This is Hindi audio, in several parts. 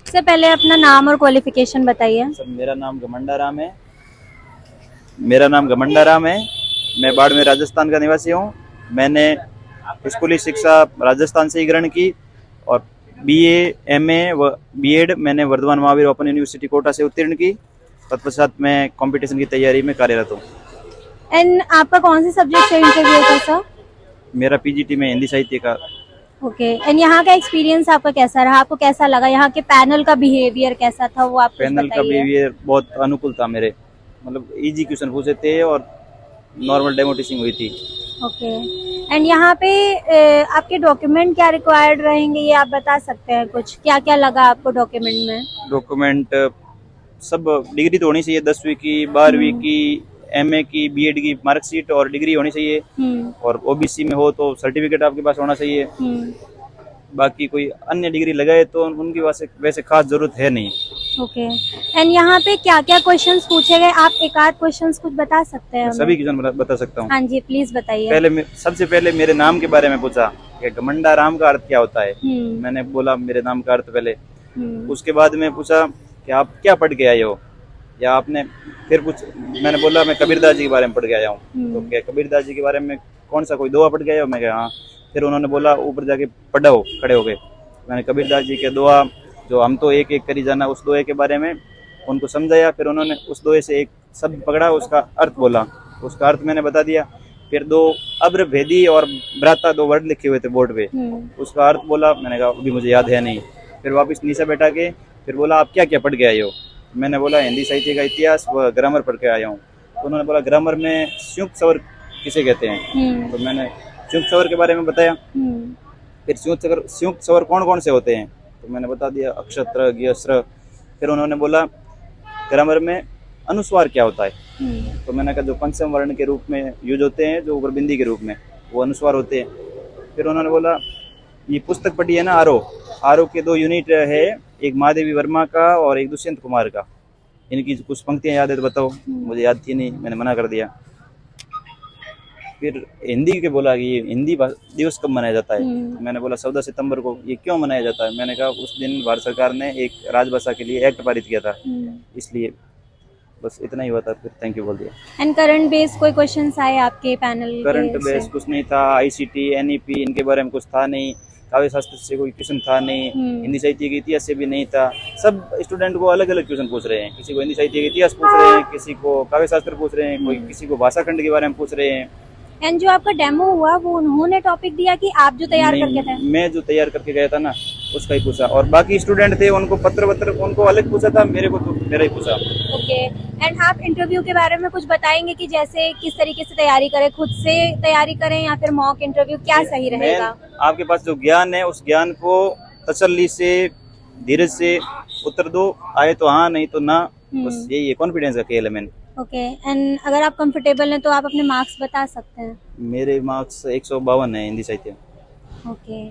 सबसे पहले अपना नाम और क्वालिफिकेशन बताइए। सर मेरा नाम घमंडा राम है। मेरा नाम घमंडा राम है। मैं बाड़मेर राजस्थान का निवासी हूँ। मैंने स्कूली शिक्षा राजस्थान से ही ग्रहण की और बीए, एमए व बीएड मैंने वर्धमान महावीर ओपन यूनिवर्सिटी कोटा से उत्तीर्ण की। तत्पश्चात मैं कंपटीशन की तैयारी में कार्यरत हूँ। एंड आपका कौन से सब्जेक्ट से इंटरव्यू था सर? मेरा पीजीटी में हिंदी साहित्य का। ओके। एंड यहाँ का एक्सपीरियंस आपका कैसा रहा? आपको कैसा लगा? यहाँ के पैनल का बिहेवियर कैसा था, वो आप कुछ पैनल का बताइए। बिहेवियर बहुत अनुकूल था मेरे, मतलब इजी क्वेश्चन पूछे थे और नॉर्मल डेमो टीचिंग हुई थी। ओके। एंड यहाँ पे आपके डॉक्यूमेंट क्या रिक्वायर्ड रहेंगे, ये आप बता सकते हैं? कुछ क्या क्या लगा आपको डॉक्यूमेंट में? डॉक्यूमेंट सब डिग्री तो होनी चाहिए, 10वीं की, 12वीं की, एमए की, बीएड की मार्कशीट और डिग्री होनी चाहिए। और ओबीसी में हो तो सर्टिफिकेट आपके पास होना चाहिए। बाकी कोई अन्य डिग्री लगाए तो उनकी वैसे खास जरूरत है नहीं। ओके। एंड यहाँ पे क्या क्या क्वेश्चंस पूछे गए, आप एक आध क्वेश्चंस कुछ बता सकते हैं? सभी क्वेश्चन बता सकता हूँ। हाँ जी, प्लीज बताइए। सबसे पहले मेरे नाम के बारे में पूछा कि घमंडा राम का अर्थ क्या होता है। मैंने बोला मेरे नाम का अर्थ पहले। उसके बाद में पूछा कि आप क्या पढ़ के आए हो, या आपने फिर कुछ, मैंने बोला मैं कबीरदास जी के बारे में पढ़ के आया हूँ। तो क्या कबीरदास जी के बारे में कौन सा कोई दोहा पढ़ के आए हो? मैं कहा हाँ। फिर उन्होंने बोला ऊपर जाके पढ़ो, खड़े हो गए। मैंने कबीरदास जी के दोहा जो हम तो एक एक करी जाना, उस दोहे के बारे में उनको समझाया। फिर उन्होंने उस दोहे से एक शब्द पकड़ा, उसका अर्थ बोला, उसका अर्थ मैंने बता दिया। फिर दो अब्र भेदी और भ्राता दो वर्ड लिखे हुए थे बोर्ड पे, उसका अर्थ बोला। मैंने कहा अभी मुझे याद है नहीं। फिर वापस नीचे बैठा के फिर बोला आप क्या क्या पढ़ के आए हो? मैंने बोला हिंदी साहित्य का इतिहास व ग्रामर पढ़ के आया हूँ। तो उन्होंने बोला ग्रामर में संयुक्त स्वर किसे कहते हैं? तो मैंने संयुक्त स्वर के बारे में बताया। फिर संयुक्त स्वर कौन कौन से होते हैं? तो मैंने बता दिया अक्षत्र, ज्ञ, स्र। फिर उन्होंने बोला ग्रामर में अनुस्वार क्या होता है? तो मैंने कहा जो पंचम वर्ण के रूप में यूज होते हैं, जो ऊपर बिंदी के रूप में, वो अनुस्वार होते हैं। फिर उन्होंने बोला ये पुस्तक पढ़ी है ना आरो के 2 यूनिट है, एक महादेवी वर्मा का और एक दुष्यंत कुमार का। इनकी कुछ पंक्तियां याद है तो बताओ। मुझे याद थी नहीं, मैंने मना कर दिया। फिर हिंदी के बोला कि ये हिंदी दिवस कब मनाया जाता है? मैंने बोला 14 सितंबर को। ये क्यों मनाया जाता है? मैंने कहा उस दिन भारत सरकार ने एक राजभाषा के लिए एक्ट पारित किया था, इसलिए। बस इतना ही हुआ था, फिर थैंक यू बोल दिया। एंड करंट बेस कोई क्वेश्चंस आए आपके पैनल? करंट बेस कुछ नहीं था। आईसीटी, एनईपी इनके बारे में कुछ था नहीं। काव्य शास्त्र से कोई क्वेश्चन था नहीं। हिंदी साहित्य के इतिहास से भी नहीं था। सब स्टूडेंट को अलग अलग क्वेश्चन पूछ रहे हैं। किसी को हिंदी साहित्य के इतिहास पूछ रहे हैं, किसी को काव्य शास्त्र पूछ रहे हैं, कोई किसी को भाषा खंड के बारे में पूछ रहे हैं। एंड जो आपका डेमो हुआ वो उन्होंने टॉपिक दिया कि आप जो तैयार करके थे? मैं जो तैयार करके गया था ना उसका ही पूछा, और बाकी स्टूडेंट थे उनको पत्र उनको अलग पूछा था, मेरे को तो मेरा ही पूछा। ओके। एंड आप इंटरव्यू के बारे में कुछ बताएंगे कि जैसे किस तरीके से तैयारी करें, खुद से तैयारी करें या फिर मॉक इंटरव्यू, क्या सही रहेगा? आपके पास जो ज्ञान है उस ज्ञान को तसल्ली से, धीरज से उत्तर दो। आए तो हाँ, नहीं तो ना। बस यही है, कॉन्फिडेंस का खेल है। मैंने ओके। एंड अगर आप कंफर्टेबल हैं तो आप अपने मार्क्स बता सकते हैं? मेरे मार्क्स 152 है हिंदी साहित्य। ओके।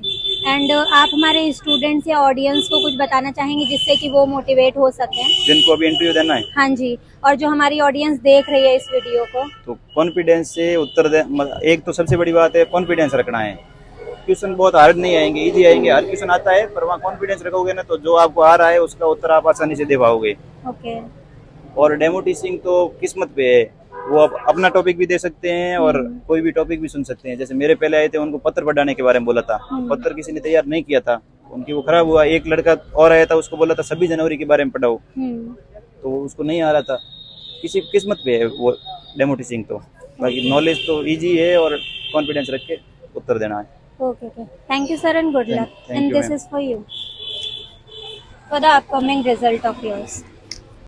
एंड आप हमारे स्टूडेंट्स या ऑडियंस को कुछ बताना चाहेंगे जिससे कि वो मोटिवेट हो सके? जिनको अभी इंटरव्यू देना है? हाँ जी। और जो हमारी ऑडियंस देख रही है इस वीडियो को, तो कॉन्फिडेंस से उत्तर दे। एक तो सबसे बड़ी बात है कॉन्फिडेंस रखना है। क्वेश्चन बहुत हार्ड नहीं आएंगे, इजी आएंगे। हर क्वेश्चन आता है, पर वहाँ कॉन्फिडेंस रखोगे ना तो जो आपको आ रहा है उसका उत्तर आप आसानी से दे पाओगे। ओके। और डेमो टीचिंग तो किस्मत पे है। वो आप अपना टॉपिक भी दे सकते हैं और कोई भी टॉपिक भी सुन सकते हैं। जैसे मेरे पहले आए थे, उनको पत्र पढ़ाने के बारे में बोला था, पत्र किसी ने तैयार नहीं किया था, उनकी वो खराब हुआ। एक लड़का और आया था, उसको बोला था 26 जनवरी के बारे में पढ़ाओ, तो उसको नहीं आ रहा था। किसी किस्मत पे है वो डेमो टीचिंग तो। बाकी नॉलेज तो इजी है और कॉन्फिडेंस रख के उत्तर देना है। Okay. Thank you sir and good luck. And this is for you, for the upcoming result of yours.